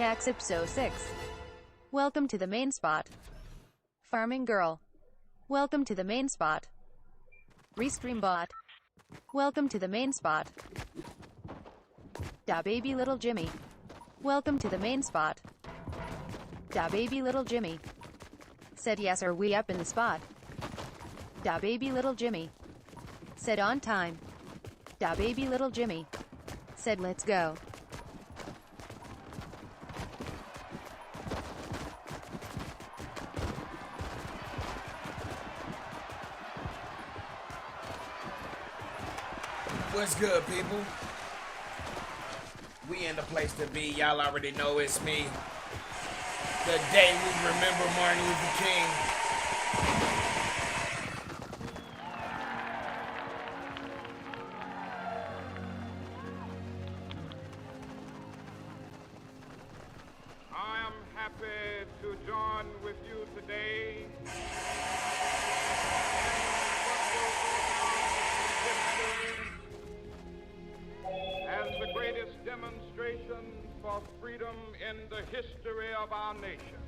Caxipso 6. Welcome to the main spot. Farming Girl. Welcome to the main spot. Restream Bot. Welcome to the main spot. Da Baby Little Jimmy. Welcome to the main spot. Da Baby Little Jimmy. Said yes, are we up in the spot? Da Baby Little Jimmy. Said on time. Da Baby Little Jimmy. Said let's go. What's good, people? We in the place to be. Y'all already know it's me. The day we remember Martin Luther King. I am happy to join with you today as the greatest demonstration for freedom in the history of our nation.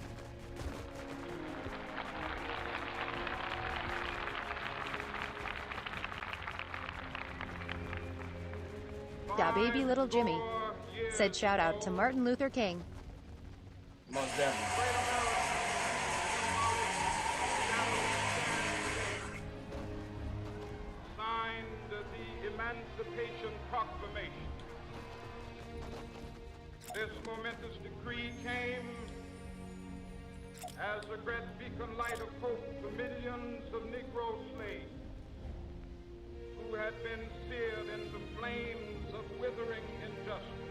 Da Baby Little Jimmy. Said shout out to Martin Luther King. Most definitely. Signed the Emancipation Proclamation. This momentous decree came as a great beacon light of hope to millions of Negro slaves who had been seared in the flames of withering injustice.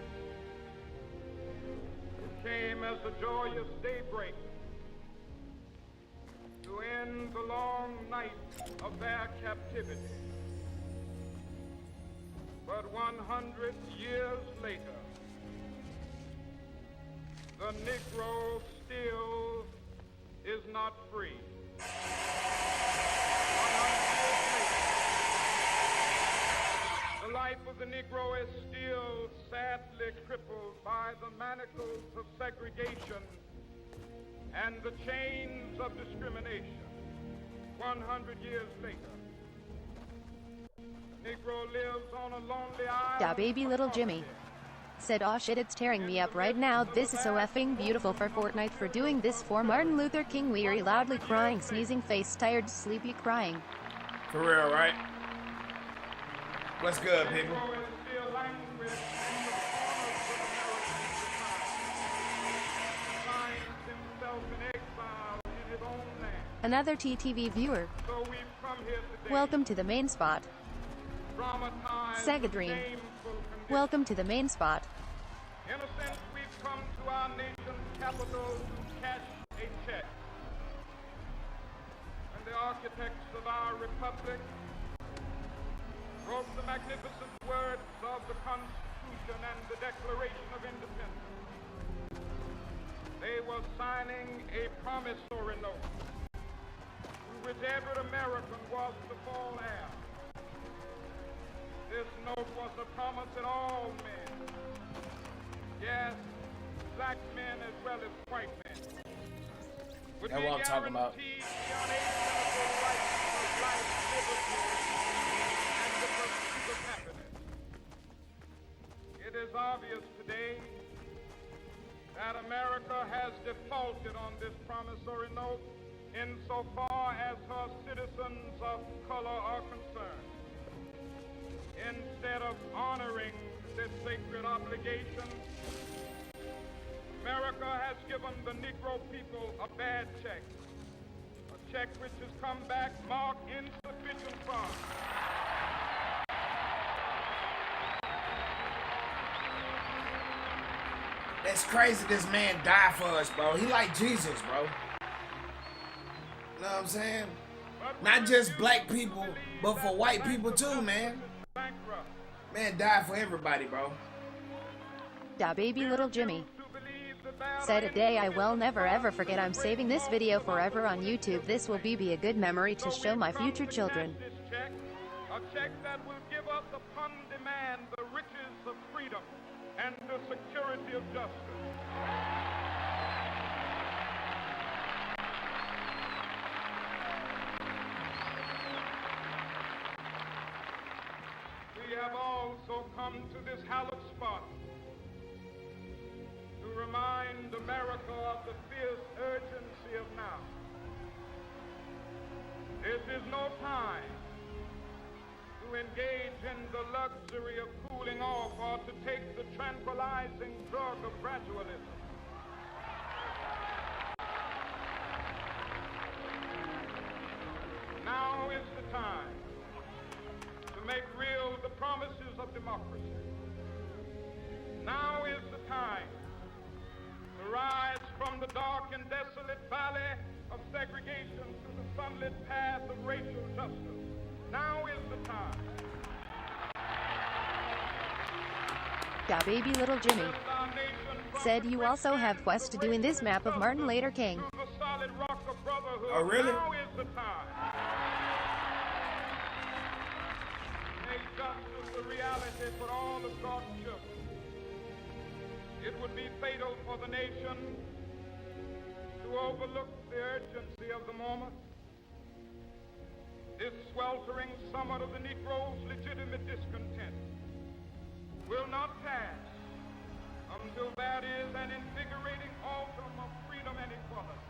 It came as a joyous daybreak to end the long night of their captivity. But 100 years later, the Negro still is not free. 100 years later, the life of the Negro is still sadly crippled by the manacles of segregation and the chains of discrimination. 100 years later, the Negro lives on a lonely island. Da Baby Little Jimmy. Said aw shit, it's tearing me up right now. This is so effing beautiful for Fortnite for doing this for Martin Luther King. Weary, loudly crying, sneezing face, tired, sleepy, crying. For real, right? What's good, people? Another TTV viewer. Welcome to the main spot. Sega Dream. Welcome to the main spot. In a sense, we've come to our nation's capital to cash a check. And the architects of our republic wrote the magnificent words of the Constitution and the Declaration of Independence. They were signing a promissory note to which every American was to fall heir. This note was a promise that all men, yes, black men as well as white men, would That's be what I'm talking about. guaranteed the unalienable rights of life, liberty, and the pursuit of happiness. It is obvious today that America has defaulted on this promissory note insofar as her citizens of color are concerned. Instead of honoring this sacred obligation, America has given the Negro people a bad check, a check which has come back marked insufficient funds. That's crazy this man died for us, bro. He like Jesus, bro. You know what I'm saying? Not just black people, but for white people too, man. Man died for everybody, bro. Da Baby Little Jimmy. Said a day I will never ever forget. I'm saving this video forever on YouTube. This will be a good memory to show my future children. A check that will give us upon demand the riches of freedom and the security of justice. have also come to this hallowed spot to remind America of the fierce urgency of now. This is no time to engage in the luxury of cooling off or to take the tranquilizing drug of gradualism. Now is the time to make real the promises of democracy. Now is the time to rise from the dark and desolate valley of segregation to the sunlit path of racial justice. Now is the time. Da baby little Jimmy said you also have quests to do in this map of Martin Luther King. Oh, really? Now is the time. Make justice a reality for all of God's children. It would be fatal for the nation to overlook the urgency of the moment. This sweltering summer of the Negro's legitimate discontent will not pass until that is an invigorating autumn of freedom and equality.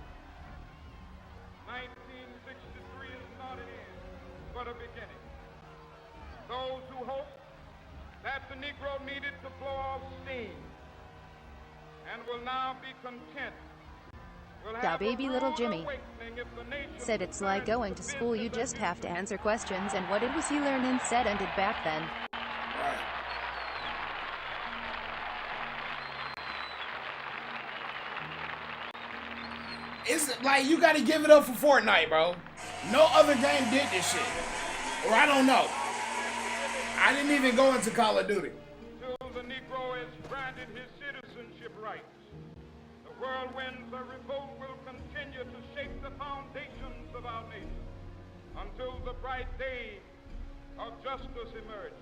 1963 is not an end, but a beginning. Those who hope that the Negro needed to blow off steam and will now be content will Da have baby a little rude Jimmy awakening if the nation said it's like returns going to the school, you business just have to answer questions, and what did was he learn and said and did back then? Right. It's like you gotta give it up for Fortnite, bro. No other game did this shit. Or I don't know. I didn't even go into Call of Duty. Till the Negro has granted his citizenship rights, the whirlwinds of revolt will continue to shake the foundations of our nation until the bright day of justice emerges.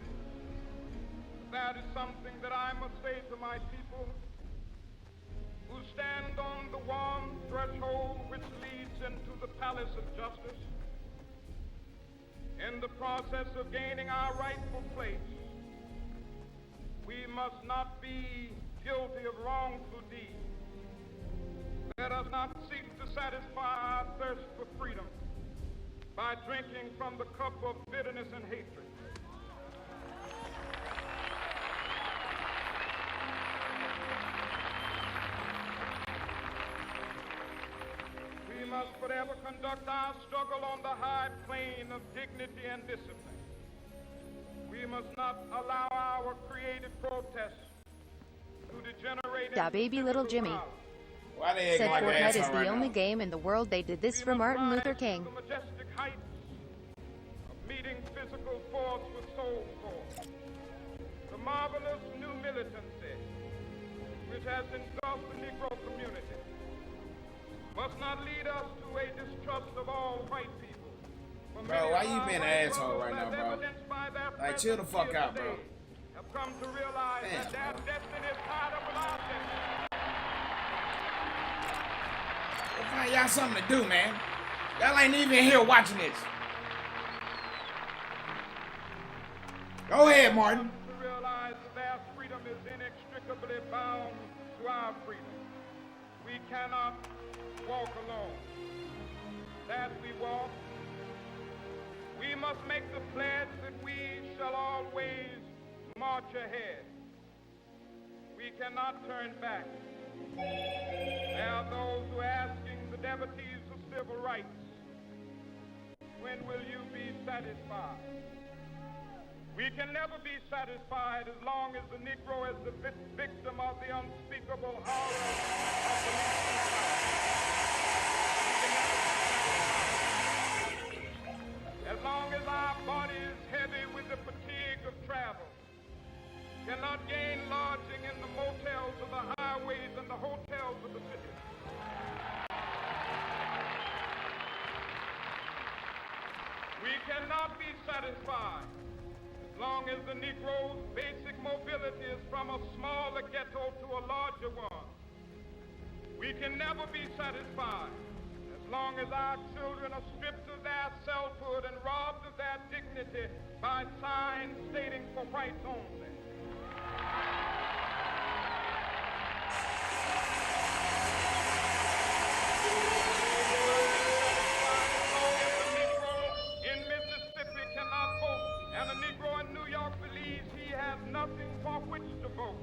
That is something that I must say to my people who stand on the warm threshold which leads into the palace of justice. In the process of gaining our rightful place, we must not be guilty of wrongful deeds. Let us not seek to satisfy our thirst for freedom by drinking from the cup of bitterness and hatred. We must forever conduct our struggle on the high plane of dignity and discipline. We must not allow our creative protests to degenerate Da into baby little physical Jimmy violence. Why they said acting like an Fortnite is asshole the right only now? game in the world they did this We for must Martin rise Luther to King. the majestic heights of meeting physical force with soul force. The marvelous new militancy which has engulfed the Negro community must not lead us to a distrust of all white people. For Bro, many why of you our being an white asshole right brothers, now, as bro? evidenced by their Like, chill the presence fuck here out, bro. today, have come to realize Damn, that their bro. destiny is tied up with our destiny. Go find y'all something to do, man. Y'all ain't even here watching this. Go ahead, Martin. To realize that their freedom is inextricably bound to our freedom. We cannot walk alone. As we walk, we must make the pledge that we shall always march ahead. We cannot turn back. There are those who are asking the devotees of civil rights, when will you be satisfied? We can never be satisfied as long as the Negro is the victim of the unspeakable horror of police brutality. As long as our body is heavy with the fatigue of travel, cannot gain lodging in the motels of the highways and the hotels of the city. We cannot be satisfied as long as the Negro's basic mobility is from a smaller ghetto to a larger one. We can never be satisfied as long as our children are stripped of their selfhood and robbed of their dignity by signs stating for whites only. In Mississippi cannot vote, and a Negro in New York believes he has nothing for which to vote.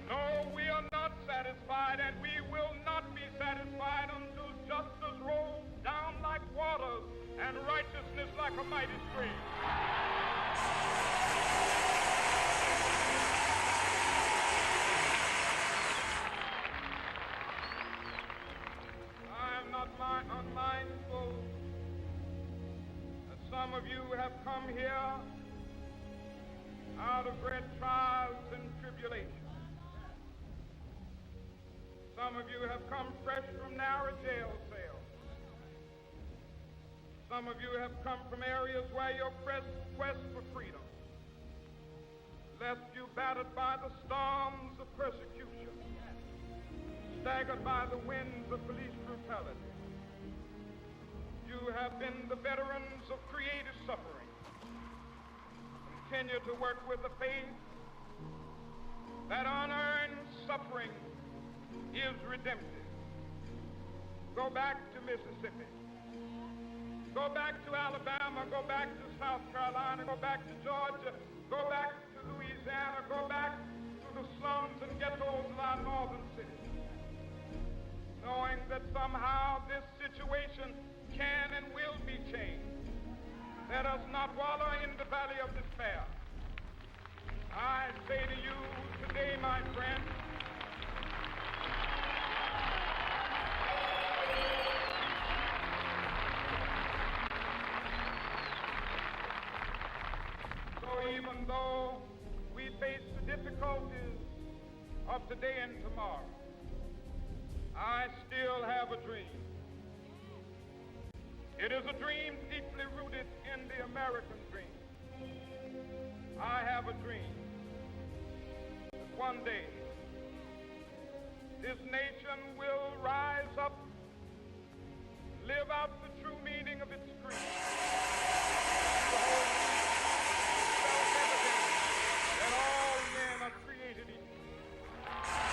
No, we are not satisfied, and we will not be satisfied until justice rolls down like waters and righteousness like a mighty stream. I am not unmindful that some of you have come here out of great trials and tribulations. Some of you have come fresh from narrow jail cells. Some of you have come from areas where your quest for freedom left you battered by the storms of persecution, staggered by the winds of police brutality. You have been the veterans of creative suffering. Continue to work with the faith that unearned suffering is redemptive. Go back to Mississippi. Go back to Alabama. Go back to South Carolina. Go back to Georgia. Go back to Louisiana. Go back to the slums and ghettos of our northern cities. Knowing that somehow this situation can and will be changed. Let us not wallow in the valley of despair. I say to you today, my friend, so even though we face the difficulties of today and tomorrow, I still have a dream. It is a dream deeply rooted in the American dream. I have a dream that one day this nation will rise up, live out the true meaning of its creed. Self-evident that all men are created equal.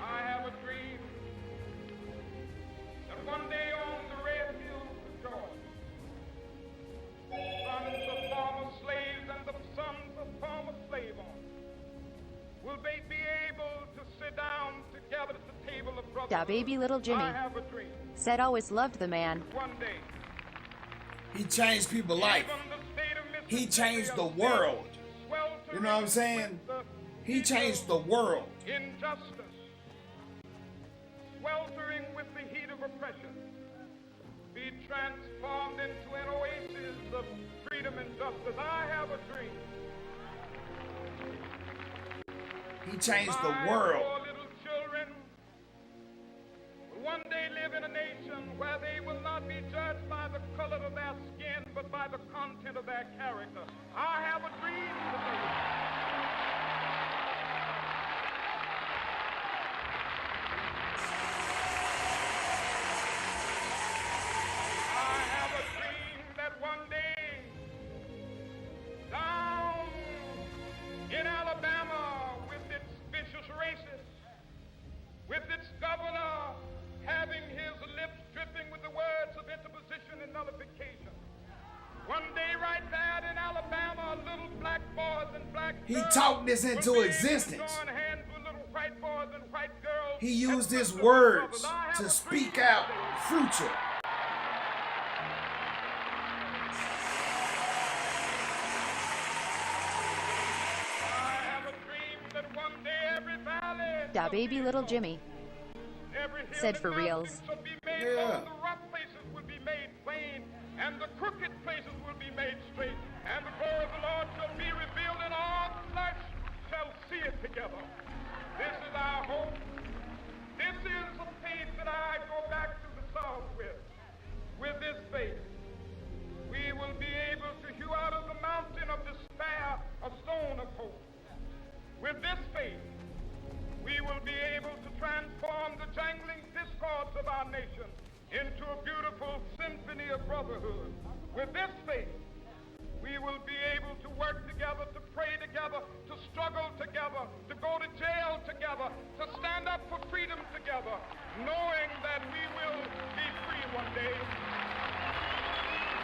I have a dream that one day on the red hills of Georgia, sons of former slaves and the sons of former slave owners will they be able to sit down together at the table of brothers. Da baby little Jimmy I have a dream. said always loved the man. One day, He changed people's life. even the state of He Mississippi changed the will world. sweltering You know what I'm saying? with the He changed the world. injustice, sweltering with the heat of oppression, be transformed into an oasis of freedom and justice. I have a dream. He changed the My world. poor little children will one day live in a nation where they will not be judged by the color of their skin, but by the content of their character. I have a dream today. I have a dream that one day, down in Alabama, with its vicious racists, with its governor having his lips dripping with the words of interposition and nullification. One day right there in Alabama, little black boys and black He girls talked this will into be able to existence. join hands with little white boys and white girls He and used his sisters and words brothers. I have to a speak dream out today. future. I have a dream that one day every valley Da shall baby be little exalted. Jimmy Every hill said and for mountain reals. shall be made Yeah. low, the rough places will be made plain, and the crooked places will be made straight, and the glory of the Lord shall be revealed, and all flesh shall see it together. This is our hope. This is the faith that I faith, we will be able to hew out of the mountain of despair a stone of hope. With this faith, we will be able to transform the jangling discords of our nation into a beautiful symphony of brotherhood. With this faith, we will be able to work together, to pray together, to struggle together, to go to jail together, to stand up for freedom together, knowing that we will be free one day.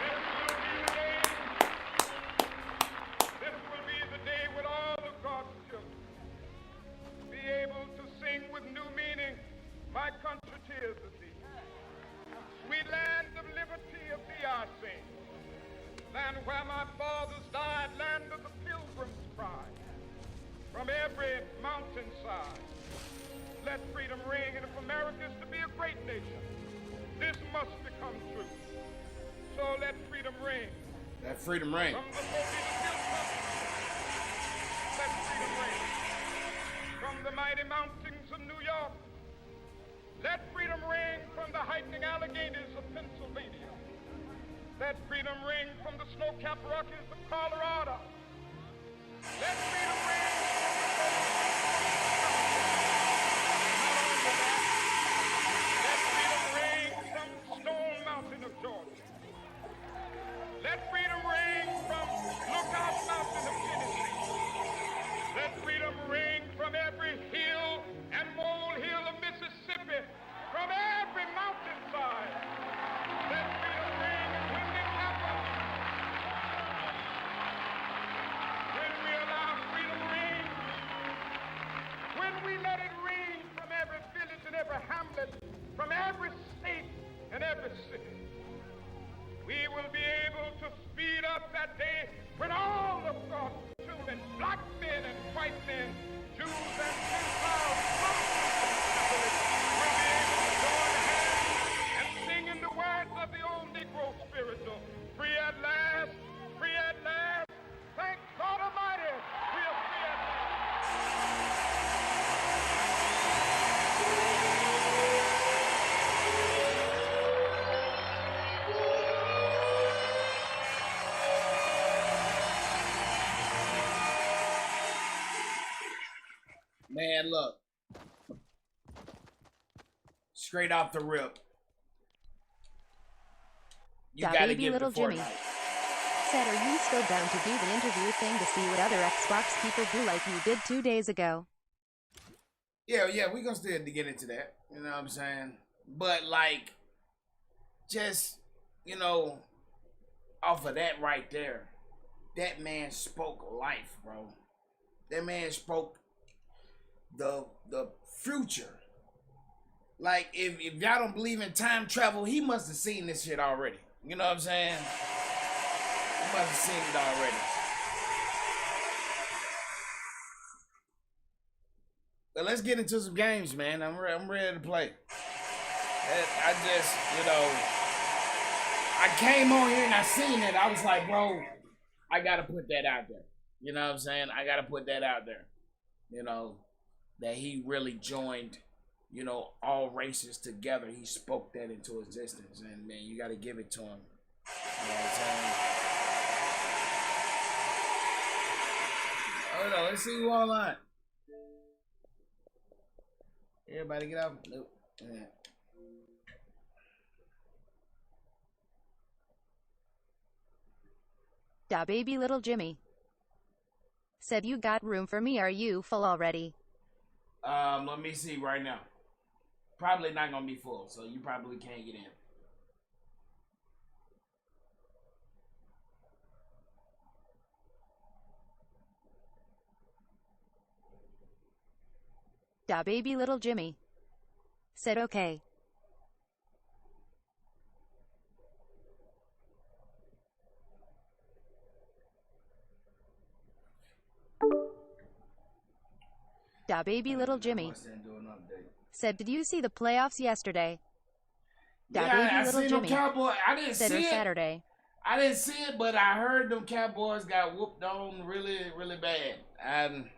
This will be the day. This will be the day with all of God's children. Be able to sing with new meaning, my country tears of thee. Sweet land of liberty of thee I sing. Land where my fathers died, land of the pilgrim's pride. From every mountainside, let freedom ring. And if America is to be a great nation, this must become true. So let freedom ring. Let freedom ring. From the Mobile hilltops, let freedom ring. From the mighty mountains of New York, let freedom ring. From the heightening Alleghenies of Pennsylvania, let freedom ring. From the snow-capped Rockies of Colorado, let freedom ring. Let freedom ring from Stone Mountain of Georgia. Let freedom ring from Lookout Mountain of Tennessee. Let freedom ring from every hill and molehill of Mississippi, from every mountainside. Let freedom ring. And when it happens, when we allow freedom ring, when we let it ring from every village and every hamlet, from every state and every city, we will be able to speed up that day when all of God's children, black men and white men, Jews and Gentiles, Muslims and Catholics, will be able to join hands and sing in the words of the old Negro spiritual, free at last, free at last. Thank God Almighty, we are free at last. Man, look. Straight off the rip. You Da gotta baby give it to little Jimmy. Fortnite. Said, are you still down to do the interview thing to see what other Xbox people do like you did 2 days ago? Yeah, we gonna still get into that. You know what I'm saying? But like, just, you know, off of that right there, that man spoke life, bro. That man spoke the future. Like, if y'all don't believe in time travel, he must have seen this shit already. You know what I'm saying? He must have seen it already. But let's get into some games, man. I'm ready to play. I just, you know, I came on here and I seen it. I was like, bro, I gotta put that out there. You know what I'm saying? I gotta put that out there. You know, that he really joined, you know, all races together. He spoke that into existence. And man, you gotta give it to him. You know what I'm saying? Hold on, let's see who online. Everybody get out. Nope. Yeah. Da baby little Jimmy. Said, you got room for me, are you full already? Let me see right now. Probably not gonna be full, so you probably can't get in. Da baby little Jimmy. Said, okay. Da baby little Jimmy. Said, did you see the playoffs yesterday? Da Yeah, baby I little seen Jimmy. them Cowboys. I didn't Said, see or it. Saturday. I didn't see it, but I heard them Cowboys got whooped on really, really bad. And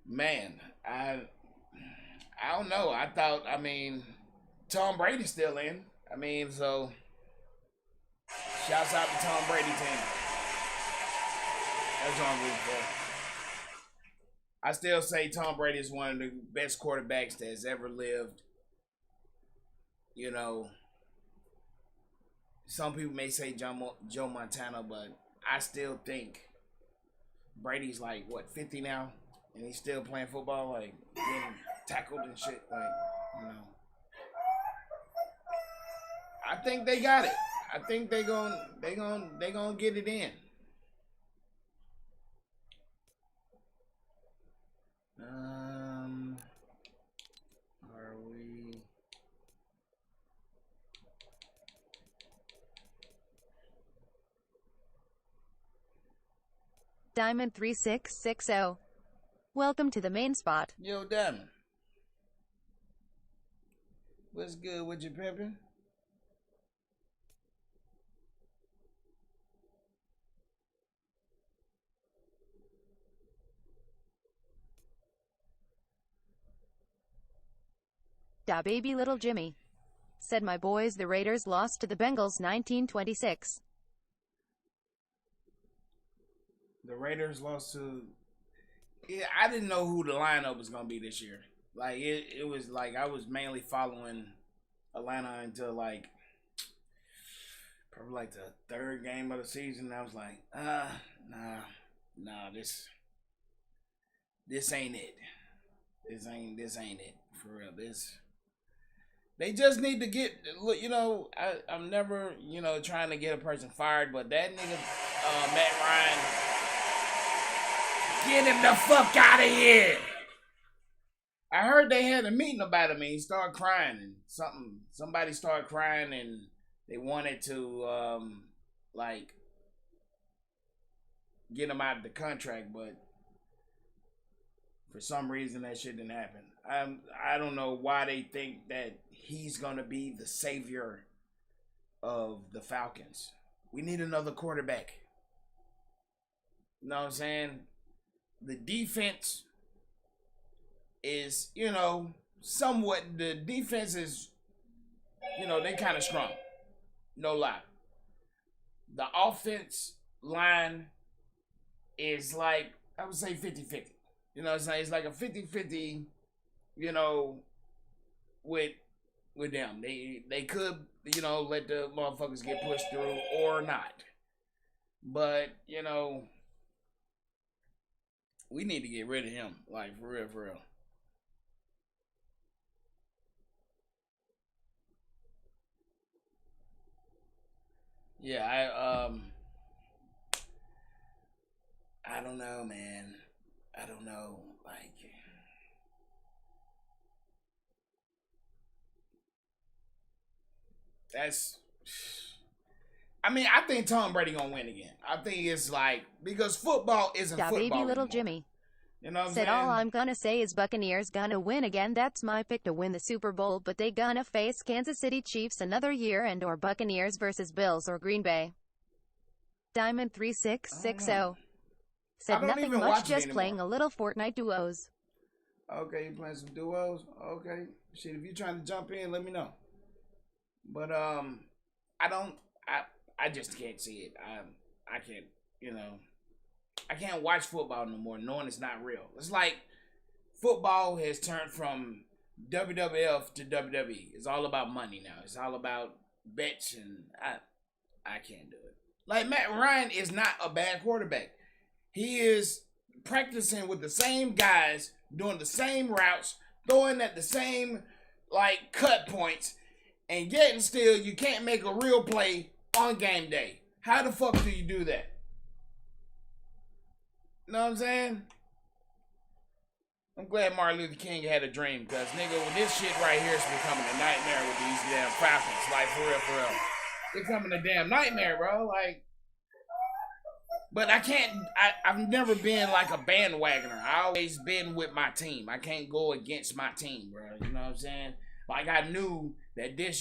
man, I don't know. I mean, Tom Brady's still in. I mean, so shouts out to Tom Brady team. That's what I'm rooting for. I still say Tom Brady is one of the best quarterbacks that has ever lived. You know, some people may say Joe Montana, but I still think Brady's like, what, 50 now? And he's still playing football, like getting tackled and shit. Like, you know. I think they got it. I think they gonna get it in. Are we? Diamond 3660. Welcome to the main spot. Yo, Diamond. What's good with you, pimpin'? Da baby little Jimmy. Said my boys the Raiders lost to the Bengals 1926. The Raiders lost to... Yeah, I didn't know who the lineup was going to be this year. Like, it was like I was mainly following Atlanta until, like, probably like the third game of the season. I was like, nah, this ain't it. This ain't it. For real, they just need to get, look, you know, I'm never, you know, trying to get a person fired, but that nigga, Matt Ryan, get him the fuck out of here. I heard they had a meeting about him and he started crying and somebody started crying and they wanted to, like, get him out of the contract, but for some reason that shit didn't happen. I don't know why they think that he's gonna be the savior of the Falcons. We need another quarterback. You know what I'm saying? The defense is, you know, somewhat, the defense is, you know, they kind of strong. No lie. The offense line is like, I would say 50-50. You know what I'm saying? It's like a 50-50, you know, with them. They could, you know, let the motherfuckers get pushed through or not. But, you know, we need to get rid of him. Like, for real, for real. Yeah, I don't know, man. I don't know. Like, that's... I mean, I think Tom Brady gonna win again. I think it's like, because football isn't Da football baby little anymore. Jimmy. You know what I'm Said saying? all I'm gonna say is Buccaneers gonna win again. That's my pick to win the Super Bowl, but they gonna face Kansas City Chiefs another year and or Buccaneers versus Bills or Green Bay. Diamond 3660. Said don't nothing even much, watch it just anymore. playing a little Fortnite duos. Okay, you playing some duos? Okay. Shit, if you're trying to jump in, let me know. But I just can't see it. I can't, you know, I can't watch football no more knowing it's not real. It's like football has turned from WWF to WWE. It's all about money now. It's all about bets, and I can't do it. Like, Matt Ryan is not a bad quarterback. He is practicing with the same guys, doing the same routes, throwing at the same, like, cut points, and yet still you can't make a real play on game day. How the fuck do you do that? You know what I'm saying? I'm glad Martin Luther King had a dream, because, nigga, with this shit right here is becoming a nightmare with these damn Falcons. Like, for real, for real. It's becoming a damn nightmare, bro. Like, but I can't, I've never been like a bandwagoner. I always been with my team. I can't go against my team, bro. You know what I'm saying? Like, I knew that this